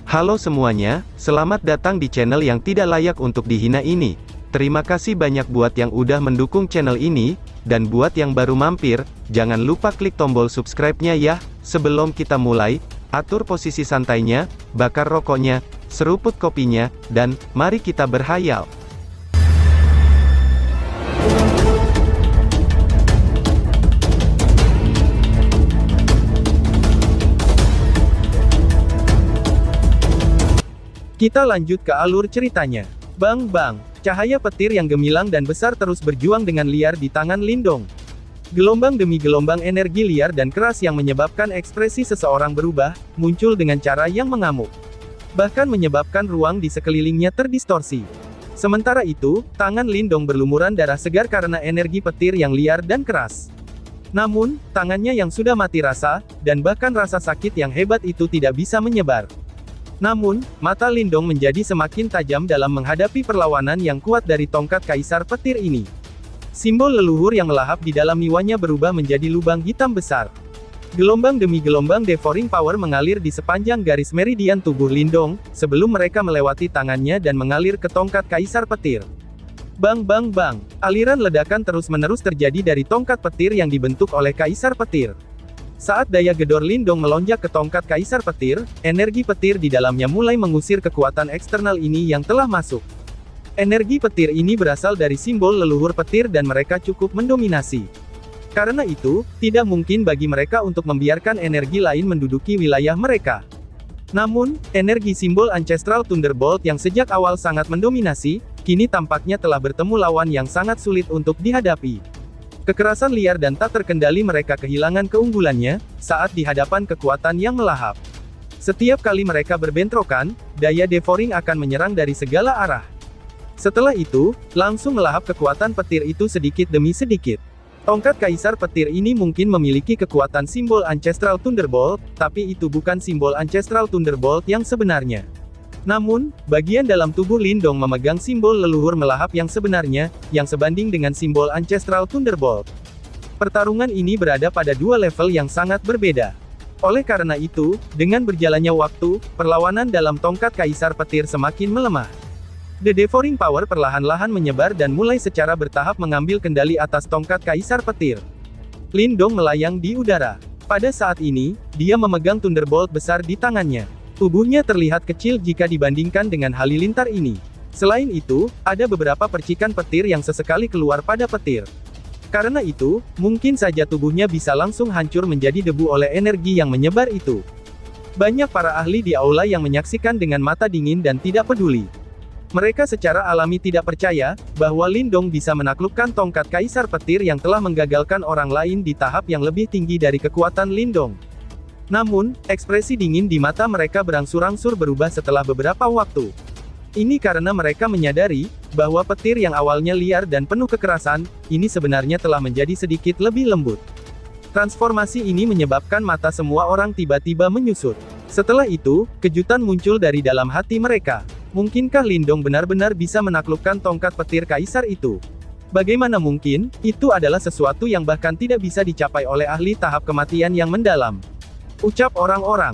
Halo semuanya, selamat datang di channel yang tidak layak untuk dihina ini. Terima kasih banyak buat yang udah mendukung channel ini, dan buat yang baru mampir, jangan lupa klik tombol subscribe-nya ya. Sebelum kita mulai, atur posisi santainya, bakar rokoknya, seruput kopinya, dan mari kita berhayal. Kita lanjut ke alur ceritanya. Bang, cahaya petir yang gemilang dan besar terus berjuang dengan liar di tangan Lindong. Gelombang demi gelombang energi liar dan keras yang menyebabkan ekspresi seseorang berubah, muncul dengan cara yang mengamuk. Bahkan menyebabkan ruang di sekelilingnya terdistorsi. Sementara itu, tangan Lindong berlumuran darah segar karena energi petir yang liar dan keras. Namun, tangannya yang sudah mati rasa, dan bahkan rasa sakit yang hebat itu tidak bisa menyebar. Namun, mata Lindong menjadi semakin tajam dalam menghadapi perlawanan yang kuat dari tongkat kaisar petir ini. Simbol leluhur yang melahap di dalam niwanya berubah menjadi lubang hitam besar. Gelombang demi gelombang devouring power mengalir di sepanjang garis meridian tubuh Lindong, sebelum mereka melewati tangannya dan mengalir ke tongkat kaisar petir. Bang, aliran ledakan terus-menerus terjadi dari tongkat petir yang dibentuk oleh kaisar petir. Saat daya gedor Lindong melonjak ke tongkat kaisar petir, energi petir di dalamnya mulai mengusir kekuatan eksternal ini yang telah masuk. Energi petir ini berasal dari simbol leluhur petir dan mereka cukup mendominasi. Karena itu, tidak mungkin bagi mereka untuk membiarkan energi lain menduduki wilayah mereka. Namun, energi simbol Ancestral Thunderbolt yang sejak awal sangat mendominasi, kini tampaknya telah bertemu lawan yang sangat sulit untuk dihadapi. Kekerasan liar dan tak terkendali mereka kehilangan keunggulannya, saat di hadapan kekuatan yang melahap. Setiap kali mereka berbentrokan, daya devouring akan menyerang dari segala arah. Setelah itu, langsung melahap kekuatan petir itu sedikit demi sedikit. Tongkat kaisar petir ini mungkin memiliki kekuatan simbol Ancestral Thunderbolt, tapi itu bukan simbol Ancestral Thunderbolt yang sebenarnya. Namun, bagian dalam tubuh Lindong memegang simbol leluhur melahap yang sebenarnya, yang sebanding dengan simbol Ancestral Thunderbolt. Pertarungan ini berada pada dua level yang sangat berbeda. Oleh karena itu, dengan berjalannya waktu, perlawanan dalam tongkat kaisar petir semakin melemah. The devouring power perlahan-lahan menyebar dan mulai secara bertahap mengambil kendali atas tongkat kaisar petir. Lindong melayang di udara. Pada saat ini, dia memegang Thunderbolt besar di tangannya. Tubuhnya terlihat kecil jika dibandingkan dengan halilintar ini. Selain itu, ada beberapa percikan petir yang sesekali keluar pada petir. Karena itu, mungkin saja tubuhnya bisa langsung hancur menjadi debu oleh energi yang menyebar itu. Banyak para ahli di aula yang menyaksikan dengan mata dingin dan tidak peduli. Mereka secara alami tidak percaya, bahwa Lindong bisa menaklukkan tongkat kaisar petir yang telah menggagalkan orang lain di tahap yang lebih tinggi dari kekuatan Lindong. Namun, ekspresi dingin di mata mereka berangsur-angsur berubah setelah beberapa waktu. Ini karena mereka menyadari, bahwa petir yang awalnya liar dan penuh kekerasan, ini sebenarnya telah menjadi sedikit lebih lembut. Transformasi ini menyebabkan mata semua orang tiba-tiba menyusut. Setelah itu, kejutan muncul dari dalam hati mereka. Mungkinkah Lindong benar-benar bisa menaklukkan tongkat petir kaisar itu? Bagaimana mungkin? Itu adalah sesuatu yang bahkan tidak bisa dicapai oleh ahli tahap kematian yang mendalam. Ucap orang-orang.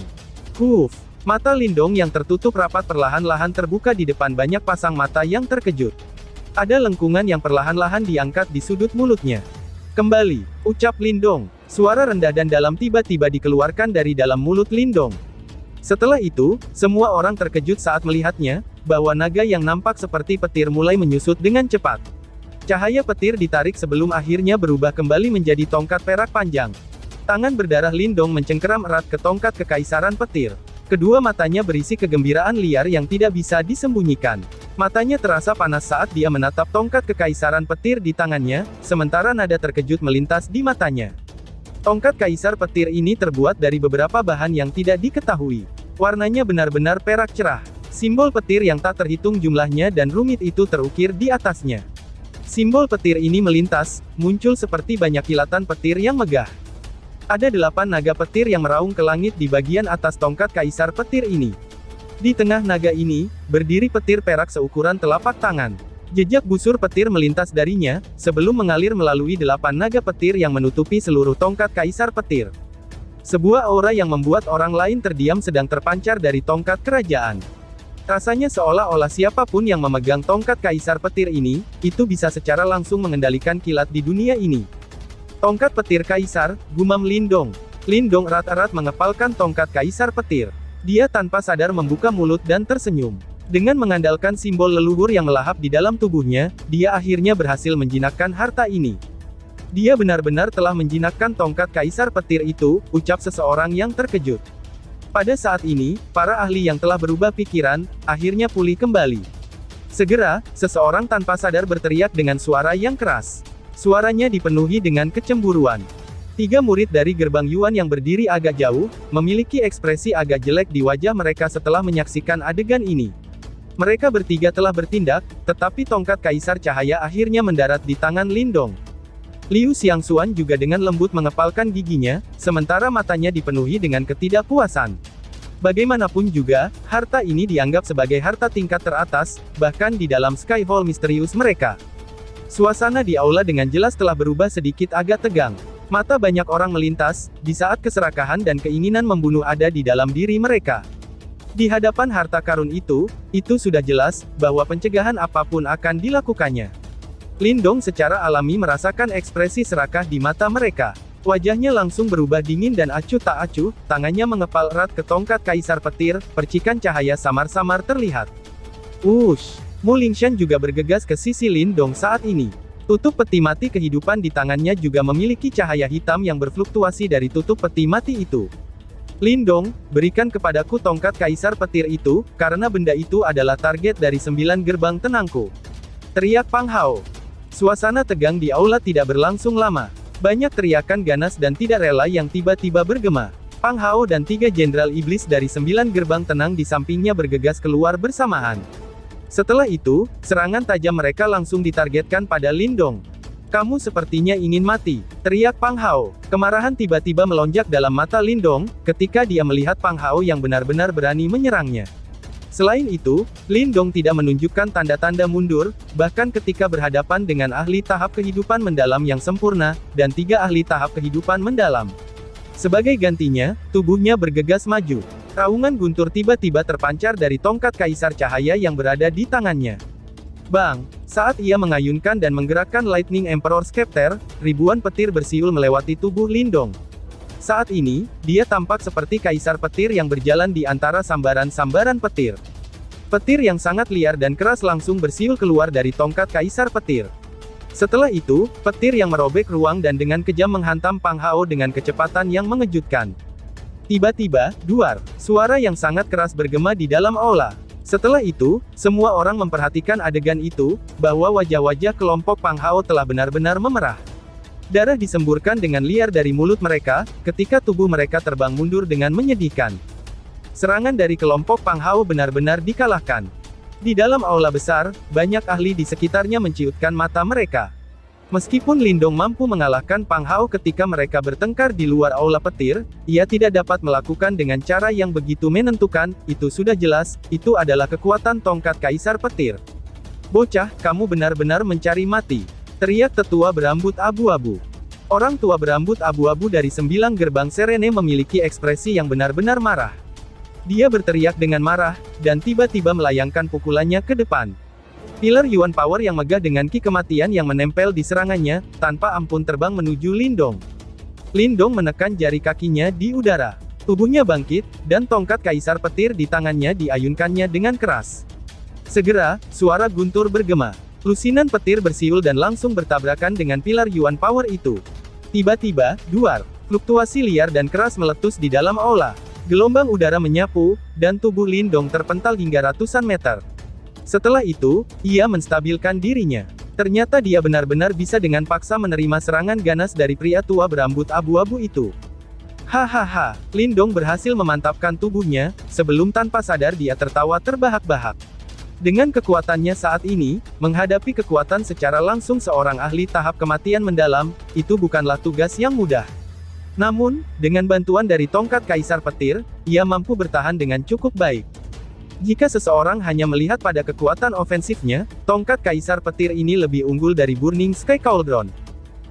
Mata Lindong yang tertutup rapat perlahan-lahan terbuka di depan banyak pasang mata yang terkejut. Ada lengkungan yang perlahan-lahan diangkat di sudut mulutnya. Kembali, ucap Lindong. Suara rendah dan dalam tiba-tiba dikeluarkan dari dalam mulut Lindong. Setelah itu, semua orang terkejut saat melihatnya, bahwa naga yang nampak seperti petir mulai menyusut dengan cepat. Cahaya petir ditarik sebelum akhirnya berubah kembali menjadi tongkat perak panjang. Tangan berdarah Lindong mencengkeram erat ke tongkat kekaisaran petir. Kedua matanya berisi kegembiraan liar yang tidak bisa disembunyikan. Matanya terasa panas saat dia menatap tongkat kekaisaran petir di tangannya, sementara nada terkejut melintas di matanya. Tongkat kaisar petir ini terbuat dari beberapa bahan yang tidak diketahui. Warnanya benar-benar perak cerah. Simbol petir yang tak terhitung jumlahnya dan rumit itu terukir di atasnya. Simbol petir ini melintas, muncul seperti banyak kilatan petir yang megah. Ada 8 naga petir yang meraung ke langit di bagian atas tongkat kaisar petir ini. Di tengah naga ini, berdiri petir perak seukuran telapak tangan. Jejak busur petir melintas darinya, sebelum mengalir melalui 8 naga petir yang menutupi seluruh tongkat kaisar petir. Sebuah aura yang membuat orang lain terdiam sedang terpancar dari tongkat kerajaan. Rasanya seolah-olah siapapun yang memegang tongkat kaisar petir ini, itu bisa secara langsung mengendalikan kilat di dunia ini. Tongkat petir kaisar, gumam Lindong. Lindong erat-erat mengepalkan tongkat kaisar petir. Dia tanpa sadar membuka mulut dan tersenyum. Dengan mengandalkan simbol leluhur yang melahap di dalam tubuhnya, dia akhirnya berhasil menjinakkan harta ini. Dia benar-benar telah menjinakkan tongkat kaisar petir itu, ucap seseorang yang terkejut. Pada saat ini, para ahli yang telah berubah pikiran, akhirnya pulih kembali. Segera, seseorang tanpa sadar berteriak dengan suara yang keras. Suaranya dipenuhi dengan kecemburuan. 3 murid dari gerbang Yuan yang berdiri agak jauh, memiliki ekspresi agak jelek di wajah mereka setelah menyaksikan adegan ini. Mereka bertiga telah bertindak, tetapi tongkat kaisar cahaya akhirnya mendarat di tangan Lindong. Liu Xiangxuan juga dengan lembut mengepalkan giginya, sementara matanya dipenuhi dengan ketidakpuasan. Bagaimanapun juga, harta ini dianggap sebagai harta tingkat teratas, bahkan di dalam Sky Hall misterius mereka. Suasana di aula dengan jelas telah berubah sedikit agak tegang. Mata banyak orang melintas, di saat keserakahan dan keinginan membunuh ada di dalam diri mereka. Di hadapan harta karun itu sudah jelas, bahwa pencegahan apapun akan dilakukannya. Lindong secara alami merasakan ekspresi serakah di mata mereka. Wajahnya langsung berubah dingin dan acuh tak acuh, tangannya mengepal erat ke tongkat kaisar petir, percikan cahaya samar-samar terlihat. Wush! Mu Lingshan juga bergegas ke sisi Lindong saat ini. Tutup peti mati kehidupan di tangannya juga memiliki cahaya hitam yang berfluktuasi dari tutup peti mati itu. Lindong, berikan kepadaku tongkat kaisar petir itu, karena benda itu adalah target dari 9 gerbang tenangku. Teriak Pang Hao. Suasana tegang di aula tidak berlangsung lama. Banyak teriakan ganas dan tidak rela yang tiba-tiba bergema. Pang Hao dan 3 jenderal iblis dari 9 gerbang tenang di sampingnya bergegas keluar bersamaan. Setelah itu, serangan tajam mereka langsung ditargetkan pada Lindong. Kamu sepertinya ingin mati, teriak Pang Hao. Kemarahan tiba-tiba melonjak dalam mata Lindong, ketika dia melihat Pang Hao yang benar-benar berani menyerangnya. Selain itu, Lindong tidak menunjukkan tanda-tanda mundur, bahkan ketika berhadapan dengan ahli tahap kehidupan mendalam yang sempurna, dan 3 ahli tahap kehidupan mendalam. Sebagai gantinya, tubuhnya bergegas maju. Raungan guntur tiba-tiba terpancar dari tongkat kaisar cahaya yang berada di tangannya. Bang! Saat ia mengayunkan dan menggerakkan Lightning Emperor Scepter, ribuan petir bersiul melewati tubuh Lindong. Saat ini, dia tampak seperti kaisar petir yang berjalan di antara sambaran-sambaran petir. Petir yang sangat liar dan keras langsung bersiul keluar dari tongkat kaisar petir. Setelah itu, petir yang merobek ruang dan dengan kejam menghantam Pang Hao dengan kecepatan yang mengejutkan. Tiba-tiba, duar, suara yang sangat keras bergema di dalam aula. Setelah itu, semua orang memperhatikan adegan itu, bahwa wajah-wajah kelompok Pang Hao telah benar-benar memerah. Darah disemburkan dengan liar dari mulut mereka, ketika tubuh mereka terbang mundur dengan menyedihkan. Serangan dari kelompok Pang Hao benar-benar dikalahkan. Di dalam aula besar, banyak ahli di sekitarnya menciutkan mata mereka. Meskipun Lindong mampu mengalahkan Pang Hao ketika mereka bertengkar di luar aula petir, ia tidak dapat melakukan dengan cara yang begitu menentukan, itu sudah jelas, itu adalah kekuatan tongkat kaisar petir. Bocah, kamu benar-benar mencari mati. Teriak tetua berambut abu-abu. Orang tua berambut abu-abu dari 9 gerbang Serene memiliki ekspresi yang benar-benar marah. Dia berteriak dengan marah, dan tiba-tiba melayangkan pukulannya ke depan. Pilar Yuan Power yang megah dengan ki kematian yang menempel di serangannya, tanpa ampun terbang menuju Lindong. Lindong menekan jari kakinya di udara. Tubuhnya bangkit, dan tongkat kaisar petir di tangannya diayunkannya dengan keras. Segera, suara guntur bergema. Lusinan petir bersiul dan langsung bertabrakan dengan pilar Yuan Power itu. Tiba-tiba, duar, fluktuasi liar dan keras meletus di dalam aula. Gelombang udara menyapu, dan tubuh Lindong terpental hingga ratusan meter. Setelah itu, ia menstabilkan dirinya. Ternyata dia benar-benar bisa dengan paksa menerima serangan ganas dari pria tua berambut abu-abu itu. Hahaha, Lindong berhasil memantapkan tubuhnya, sebelum tanpa sadar dia tertawa terbahak-bahak. Dengan kekuatannya saat ini, menghadapi kekuatan secara langsung seorang ahli tahap kematian mendalam, itu bukanlah tugas yang mudah. Namun, dengan bantuan dari tongkat kaisar petir, ia mampu bertahan dengan cukup baik. Jika seseorang hanya melihat pada kekuatan ofensifnya, tongkat kaisar petir ini lebih unggul dari Burning Sky Cauldron.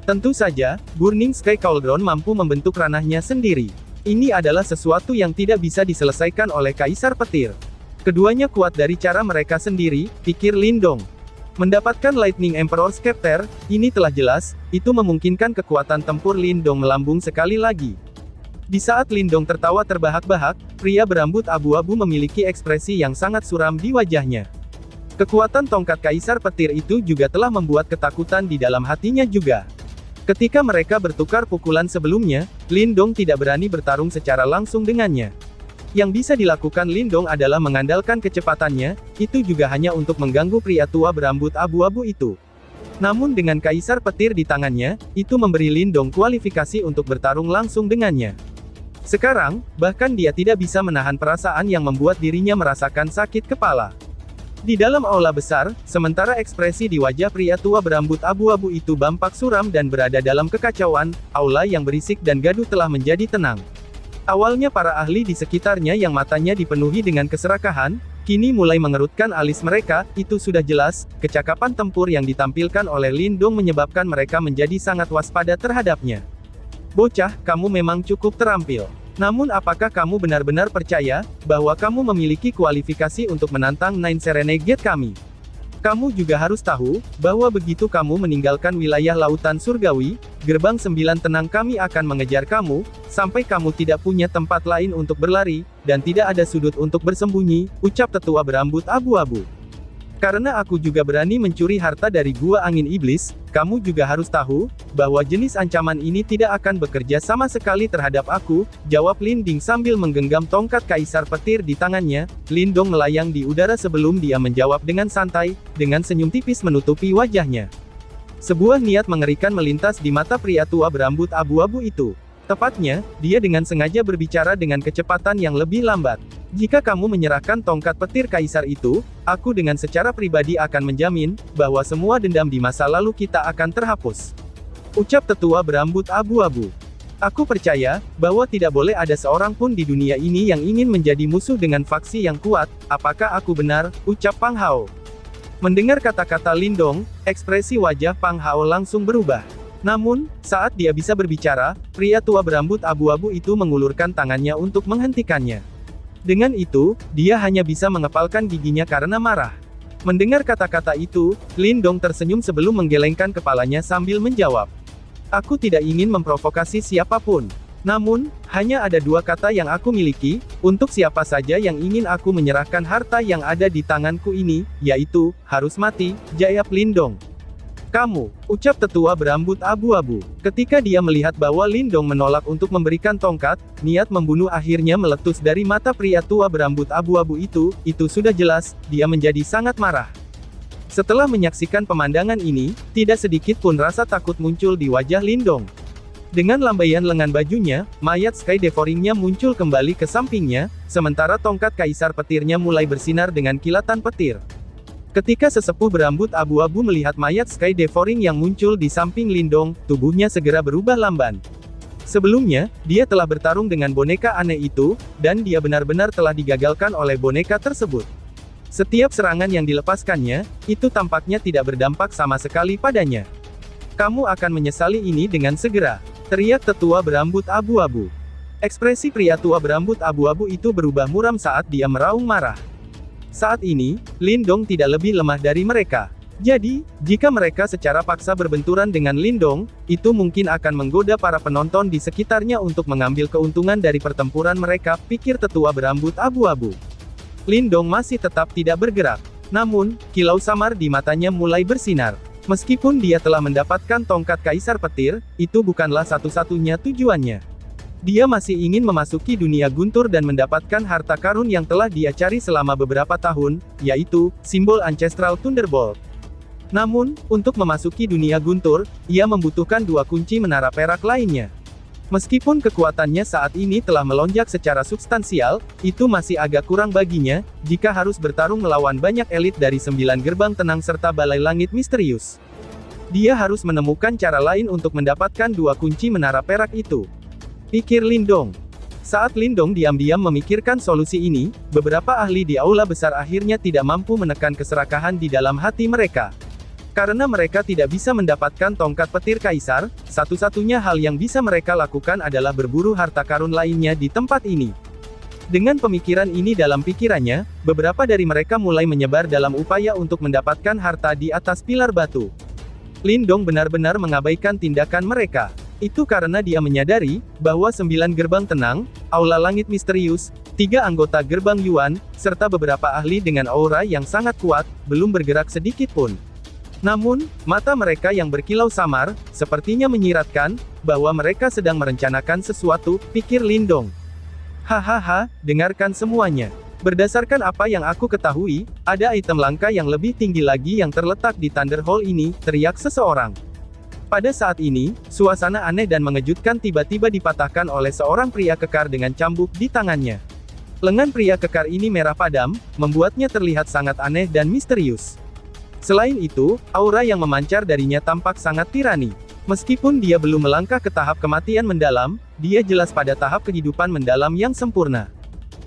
Tentu saja, Burning Sky Cauldron mampu membentuk ranahnya sendiri. Ini adalah sesuatu yang tidak bisa diselesaikan oleh Kaisar Petir. Keduanya kuat dari cara mereka sendiri, pikir Lindong. Mendapatkan Lightning Emperor Scepter, ini telah jelas, itu memungkinkan kekuatan tempur Lindong melambung sekali lagi. Di saat Lindong tertawa terbahak-bahak, pria berambut abu-abu memiliki ekspresi yang sangat suram di wajahnya. Kekuatan tongkat Kaisar Petir itu juga telah membuat ketakutan di dalam hatinya juga. Ketika mereka bertukar pukulan sebelumnya, Lindong tidak berani bertarung secara langsung dengannya. Yang bisa dilakukan Lindong adalah mengandalkan kecepatannya, itu juga hanya untuk mengganggu pria tua berambut abu-abu itu. Namun dengan Kaisar Petir di tangannya, itu memberi Lindong kualifikasi untuk bertarung langsung dengannya. Sekarang, bahkan dia tidak bisa menahan perasaan yang membuat dirinya merasakan sakit kepala. Di dalam aula besar, sementara ekspresi di wajah pria tua berambut abu-abu itu bampak suram dan berada dalam kekacauan, aula yang berisik dan gaduh telah menjadi tenang. Awalnya para ahli di sekitarnya yang matanya dipenuhi dengan keserakahan, kini mulai mengerutkan alis mereka, itu sudah jelas, kecakapan tempur yang ditampilkan oleh Lindong menyebabkan mereka menjadi sangat waspada terhadapnya. Bocah, kamu memang cukup terampil. Namun apakah kamu benar-benar percaya, bahwa kamu memiliki kualifikasi untuk menantang Nine Renegade kami? Kamu juga harus tahu, bahwa begitu kamu meninggalkan wilayah Lautan Surgawi, gerbang 9 tenang kami akan mengejar kamu, sampai kamu tidak punya tempat lain untuk berlari, dan tidak ada sudut untuk bersembunyi, ucap tetua berambut abu-abu. Karena aku juga berani mencuri harta dari Gua Angin Iblis, kamu juga harus tahu, bahwa jenis ancaman ini tidak akan bekerja sama sekali terhadap aku, jawab Linding sambil menggenggam tongkat Kaisar Petir di tangannya. Lindong melayang di udara sebelum dia menjawab dengan santai, dengan senyum tipis menutupi wajahnya. Sebuah niat mengerikan melintas di mata pria tua berambut abu-abu itu. Tepatnya, dia dengan sengaja berbicara dengan kecepatan yang lebih lambat. Jika kamu menyerahkan tongkat petir kaisar itu, aku dengan secara pribadi akan menjamin, bahwa semua dendam di masa lalu kita akan terhapus. Ucap tetua berambut abu-abu. Aku percaya, bahwa tidak boleh ada seorang pun di dunia ini yang ingin menjadi musuh dengan faksi yang kuat, apakah aku benar, ucap Pang Hao. Mendengar kata-kata Lindong, ekspresi wajah Pang Hao langsung berubah. Namun, saat dia bisa berbicara, pria tua berambut abu-abu itu mengulurkan tangannya untuk menghentikannya. Dengan itu, dia hanya bisa mengepalkan giginya karena marah. Mendengar kata-kata itu, Lindong tersenyum sebelum menggelengkan kepalanya sambil menjawab. Aku tidak ingin memprovokasi siapapun. Namun, hanya ada dua kata yang aku miliki, untuk siapa saja yang ingin aku menyerahkan harta yang ada di tanganku ini, yaitu, harus mati, jawab Lindong. Kamu, ucap tetua berambut abu-abu. Ketika dia melihat bahwa Lindong menolak untuk memberikan tongkat, niat membunuh akhirnya meletus dari mata pria tua berambut abu-abu itu sudah jelas, dia menjadi sangat marah. Setelah menyaksikan pemandangan ini, tidak sedikit pun rasa takut muncul di wajah Lindong. Dengan lambaian lengan bajunya, mayat Sky Devoringnya muncul kembali ke sampingnya, sementara tongkat kaisar petirnya mulai bersinar dengan kilatan petir. Ketika sesepuh berambut abu-abu melihat mayat Sky Devouring yang muncul di samping Lindong, tubuhnya segera berubah lamban. Sebelumnya, dia telah bertarung dengan boneka aneh itu, dan dia benar-benar telah digagalkan oleh boneka tersebut. Setiap serangan yang dilepaskannya, itu tampaknya tidak berdampak sama sekali padanya. Kamu akan menyesali ini dengan segera, teriak tetua berambut abu-abu. Ekspresi pria tua berambut abu-abu itu berubah muram saat dia meraung marah. Saat ini, Lindong tidak lebih lemah dari mereka. Jadi, jika mereka secara paksa berbenturan dengan Lindong, itu mungkin akan menggoda para penonton di sekitarnya untuk mengambil keuntungan dari pertempuran mereka, pikir tetua berambut abu-abu. Lindong masih tetap tidak bergerak. Namun, kilau samar di matanya mulai bersinar. Meskipun dia telah mendapatkan tongkat kaisar petir, itu bukanlah satu-satunya tujuannya. Dia masih ingin memasuki dunia guntur dan mendapatkan harta karun yang telah dia cari selama beberapa tahun, yaitu, simbol Ancestral Thunderbolt. Namun, untuk memasuki dunia guntur, ia membutuhkan dua kunci menara perak lainnya. Meskipun kekuatannya saat ini telah melonjak secara substansial, itu masih agak kurang baginya, jika harus bertarung melawan banyak elit dari 9 gerbang tenang serta balai langit misterius. Dia harus menemukan cara lain untuk mendapatkan dua kunci menara perak itu. Pikir Lindong. Saat Lindong diam-diam memikirkan solusi ini, beberapa ahli di aula besar akhirnya tidak mampu menekan keserakahan di dalam hati mereka. Karena mereka tidak bisa mendapatkan tongkat petir kaisar, satu-satunya hal yang bisa mereka lakukan adalah berburu harta karun lainnya di tempat ini. Dengan pemikiran ini dalam pikirannya, beberapa dari mereka mulai menyebar dalam upaya untuk mendapatkan harta di atas pilar batu. Lindong benar-benar mengabaikan tindakan mereka. Itu karena dia menyadari, bahwa 9 gerbang tenang, aula langit misterius, 3 anggota gerbang Yuan, serta beberapa ahli dengan aura yang sangat kuat, belum bergerak sedikit pun. Namun, mata mereka yang berkilau samar, sepertinya menyiratkan, bahwa mereka sedang merencanakan sesuatu, pikir Lindong. Hahaha, dengarkan semuanya. Berdasarkan apa yang aku ketahui, ada item langka yang lebih tinggi lagi yang terletak di Thunder Hall ini, teriak seseorang. Pada saat ini, suasana aneh dan mengejutkan tiba-tiba dipatahkan oleh seorang pria kekar dengan cambuk di tangannya. Lengan pria kekar ini merah padam, membuatnya terlihat sangat aneh dan misterius. Selain itu, aura yang memancar darinya tampak sangat tirani. Meskipun dia belum melangkah ke tahap kematian mendalam, dia jelas pada tahap kehidupan mendalam yang sempurna.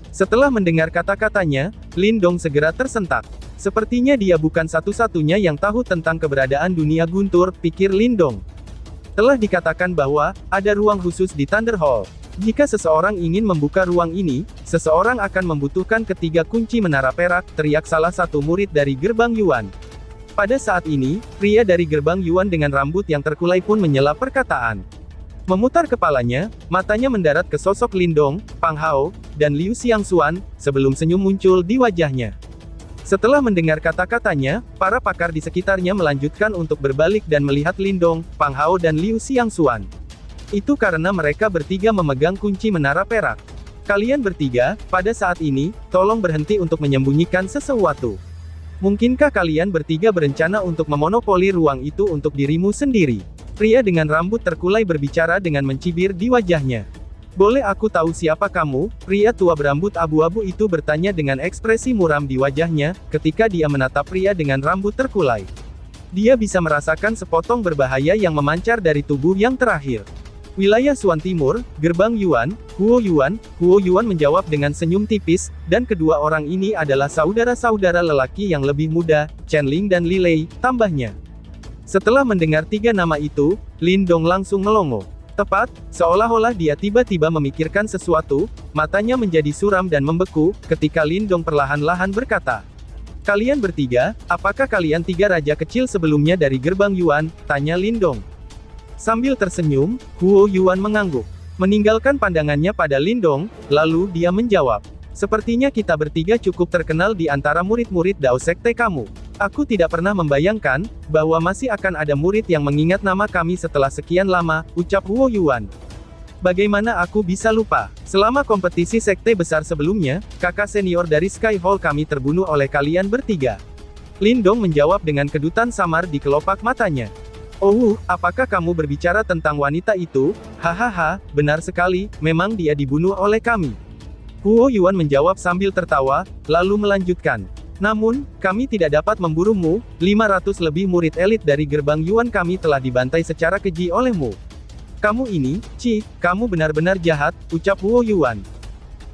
Setelah mendengar kata-katanya, Lindong segera tersentak. Sepertinya dia bukan satu-satunya yang tahu tentang keberadaan dunia guntur, pikir Lindong. Telah dikatakan bahwa, ada ruang khusus di Thunder Hall. Jika seseorang ingin membuka ruang ini, seseorang akan membutuhkan ketiga kunci menara perak, teriak salah satu murid dari gerbang Yuan. Pada saat ini, pria dari gerbang Yuan dengan rambut yang terkulai pun menyela perkataan. Memutar kepalanya, matanya mendarat ke sosok Lindong, Pang Hao, dan Liu Xiangxuan, sebelum senyum muncul di wajahnya. Setelah mendengar kata-katanya, para pakar di sekitarnya melanjutkan untuk berbalik dan melihat Lindong, Pang Hao dan Liu Xiangxuan. Itu karena mereka bertiga memegang kunci menara perak. Kalian bertiga, pada saat ini, tolong berhenti untuk menyembunyikan sesuatu. Mungkinkah kalian bertiga berencana untuk memonopoli ruang itu untuk dirimu sendiri? Pria dengan rambut terkulai berbicara dengan mencibir di wajahnya. Boleh aku tahu siapa kamu? Pria tua berambut abu-abu itu bertanya dengan ekspresi muram di wajahnya, ketika dia menatap pria dengan rambut terkulai. Dia bisa merasakan sepotong berbahaya yang memancar dari tubuh yang terakhir. Wilayah Suan Timur, gerbang Yuan, Huo Yuan menjawab dengan senyum tipis, dan kedua orang ini adalah saudara-saudara lelaki yang lebih muda, Chen Ling dan Li Lei, tambahnya. Setelah mendengar tiga nama itu, Lindong langsung melongo. Tepat, seolah-olah dia tiba-tiba memikirkan sesuatu, matanya menjadi suram dan membeku, ketika Lindong perlahan-lahan berkata. Kalian bertiga, apakah kalian tiga raja kecil sebelumnya dari gerbang Yuan? Tanya Lindong. Sambil tersenyum, Huo Yuan mengangguk. Meninggalkan pandangannya pada Lindong, lalu dia menjawab. Sepertinya kita bertiga cukup terkenal di antara murid-murid Dao Sekte kamu. Aku tidak pernah membayangkan, bahwa masih akan ada murid yang mengingat nama kami setelah sekian lama, ucap Huo Yuan. Bagaimana aku bisa lupa? Selama kompetisi sekte besar sebelumnya, kakak senior dari Sky Hall kami terbunuh oleh kalian bertiga. Lindong menjawab dengan kedutan samar di kelopak matanya. Oh, apakah kamu berbicara tentang wanita itu? Hahaha, benar sekali, memang dia dibunuh oleh kami. Huo Yuan menjawab sambil tertawa, lalu melanjutkan. Namun, kami tidak dapat memburumu, 500 lebih murid elit dari gerbang Yuan kami telah dibantai secara keji olehmu. Kamu ini, kamu benar-benar jahat, ucap Huo Yuan.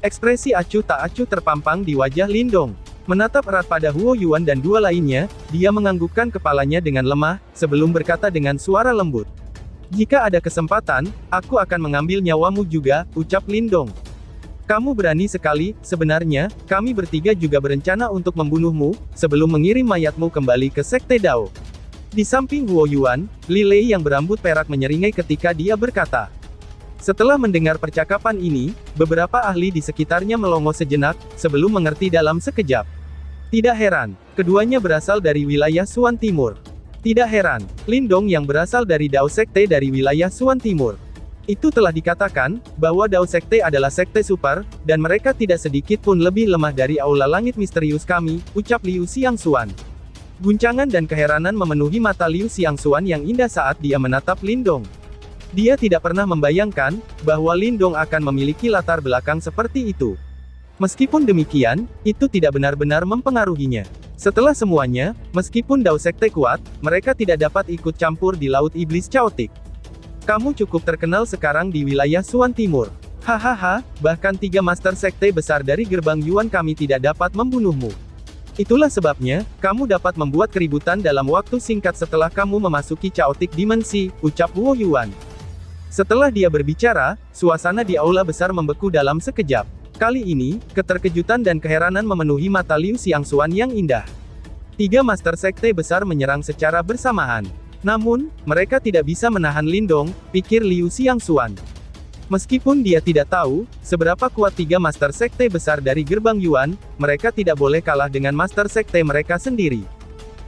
Ekspresi acuh tak acuh terpampang di wajah Lindong. Menatap erat pada Huo Yuan dan dua lainnya, dia menganggukkan kepalanya dengan lemah, sebelum berkata dengan suara lembut. Jika ada kesempatan, aku akan mengambil nyawamu juga, ucap Lindong. Kamu berani sekali, sebenarnya, kami bertiga juga berencana untuk membunuhmu, sebelum mengirim mayatmu kembali ke Sekte Dao. Di samping Huo Yuan, Li Lei yang berambut perak menyeringai ketika dia berkata. Setelah mendengar percakapan ini, beberapa ahli di sekitarnya melongo sejenak, sebelum mengerti dalam sekejap. Tidak heran, keduanya berasal dari wilayah Suan Timur. Tidak heran, Lindong yang berasal dari Dao Sekte dari wilayah Suan Timur. Itu telah dikatakan, bahwa Dao Sekte adalah sekte super, dan mereka tidak sedikit pun lebih lemah dari aula langit misterius kami, ucap Liu Xiangxuan. Guncangan dan keheranan memenuhi mata Liu Xiangxuan yang indah saat dia menatap Lindong. Dia tidak pernah membayangkan, bahwa Lindong akan memiliki latar belakang seperti itu. Meskipun demikian, itu tidak benar-benar mempengaruhinya. Setelah semuanya, meskipun Dao Sekte kuat, mereka tidak dapat ikut campur di Laut Iblis Chaotic. Kamu cukup terkenal sekarang di wilayah Suan Timur. Hahaha, bahkan 3 master sekte besar dari gerbang Yuan kami tidak dapat membunuhmu. Itulah sebabnya, kamu dapat membuat keributan dalam waktu singkat setelah kamu memasuki Chaotic Dimensi, ucap Huo Yuan. Setelah dia berbicara, suasana di aula besar membeku dalam sekejap. Kali ini, keterkejutan dan keheranan memenuhi mata Liu Xiangxuan yang indah. 3 Master Sekte besar menyerang secara bersamaan. Namun, mereka tidak bisa menahan Lindong, pikir Liu Xiangxuan. Meskipun dia tidak tahu, seberapa kuat 3 Master Sekte besar dari gerbang Yuan, mereka tidak boleh kalah dengan Master Sekte mereka sendiri.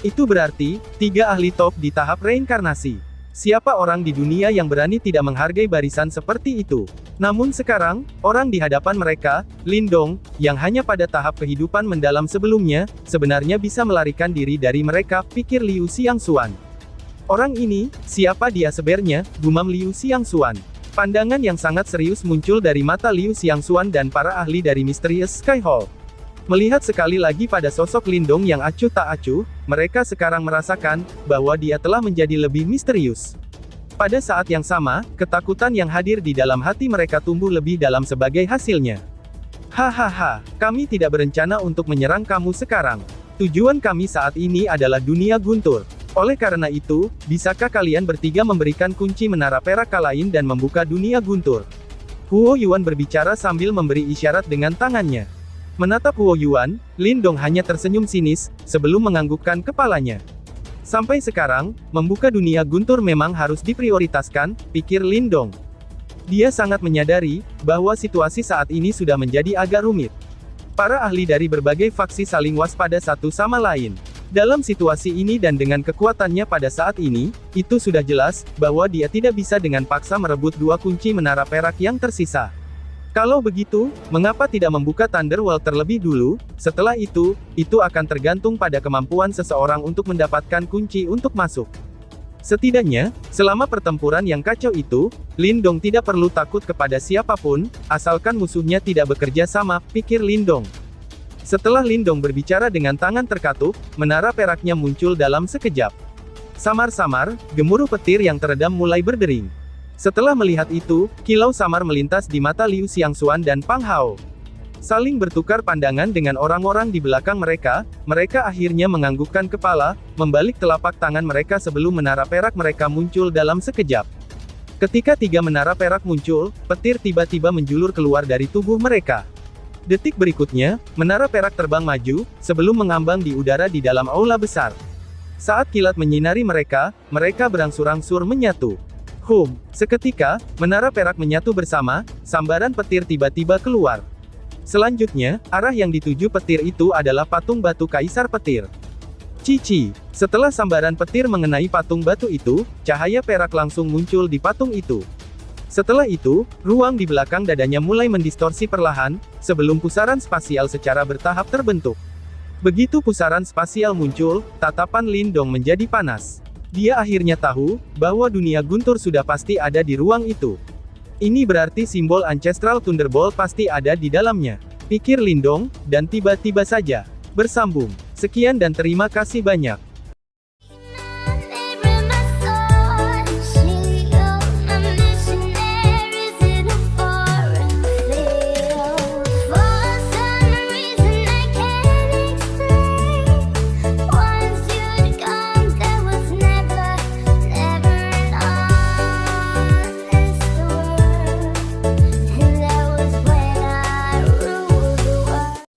Itu berarti, 3 ahli top di tahap reinkarnasi. Siapa orang di dunia yang berani tidak menghargai barisan seperti itu? Namun sekarang, orang di hadapan mereka, Lindong, yang hanya pada tahap kehidupan mendalam sebelumnya, sebenarnya bisa melarikan diri dari mereka, pikir Liu Xiangxuan. Orang ini, siapa dia sebenarnya, gumam Liu Xiangxuan. Pandangan yang sangat serius muncul dari mata Liu Xiangxuan dan para ahli dari Mysterious Sky Hall. Melihat sekali lagi pada sosok Lindong yang acuh tak acuh, mereka sekarang merasakan bahwa dia telah menjadi lebih misterius. Pada saat yang sama, ketakutan yang hadir di dalam hati mereka tumbuh lebih dalam sebagai hasilnya. Hahaha, kami tidak berencana untuk menyerang kamu sekarang. Tujuan kami saat ini adalah dunia guntur. Oleh karena itu, bisakah kalian bertiga memberikan kunci menara perak lain dan membuka dunia guntur? Huo Yuan berbicara sambil memberi isyarat dengan tangannya. Menatap Huo Yuan, Lindong hanya tersenyum sinis, sebelum menganggukkan kepalanya. Sampai sekarang, membuka dunia guntur memang harus diprioritaskan, pikir Lindong. Dia sangat menyadari, bahwa situasi saat ini sudah menjadi agak rumit. Para ahli dari berbagai faksi saling waspada satu sama lain. Dalam situasi ini dan dengan kekuatannya pada saat ini, itu sudah jelas, bahwa dia tidak bisa dengan paksa merebut 2 kunci menara perak yang tersisa. Kalau begitu, mengapa tidak membuka Thunderwall terlebih dulu? Setelah itu akan tergantung pada kemampuan seseorang untuk mendapatkan kunci untuk masuk. Setidaknya, selama pertempuran yang kacau itu, Lindong tidak perlu takut kepada siapapun, asalkan musuhnya tidak bekerja sama, pikir Lindong. Setelah Lindong berbicara dengan tangan terkatup, menara peraknya muncul dalam sekejap. Samar-samar, gemuruh petir yang teredam mulai berdering. Setelah melihat itu, kilau samar melintas di mata Liu Xiangxuan dan Pang Hao. Saling bertukar pandangan dengan orang-orang di belakang mereka, mereka akhirnya menganggukkan kepala, membalik telapak tangan mereka sebelum menara perak mereka muncul dalam sekejap. Ketika 3 menara perak muncul, petir tiba-tiba menjulur keluar dari tubuh mereka. Detik berikutnya, menara perak terbang maju, sebelum mengambang di udara di dalam aula besar. Saat kilat menyinari mereka, mereka berangsur-angsur menyatu. Seketika, menara perak menyatu bersama, sambaran petir tiba-tiba keluar. Selanjutnya, arah yang dituju petir itu adalah patung batu Kaisar Petir. Cici. Setelah sambaran petir mengenai patung batu itu, cahaya perak langsung muncul di patung itu. Setelah itu, ruang di belakang dadanya mulai mendistorsi perlahan, sebelum pusaran spasial secara bertahap terbentuk. Begitu pusaran spasial muncul, tatapan Lindong menjadi panas. Dia akhirnya tahu, bahwa dunia guntur sudah pasti ada di ruang itu. Ini berarti simbol Ancestral Thunderbolt pasti ada di dalamnya, pikir Lindong, dan tiba-tiba saja, bersambung. Sekian dan terima kasih banyak.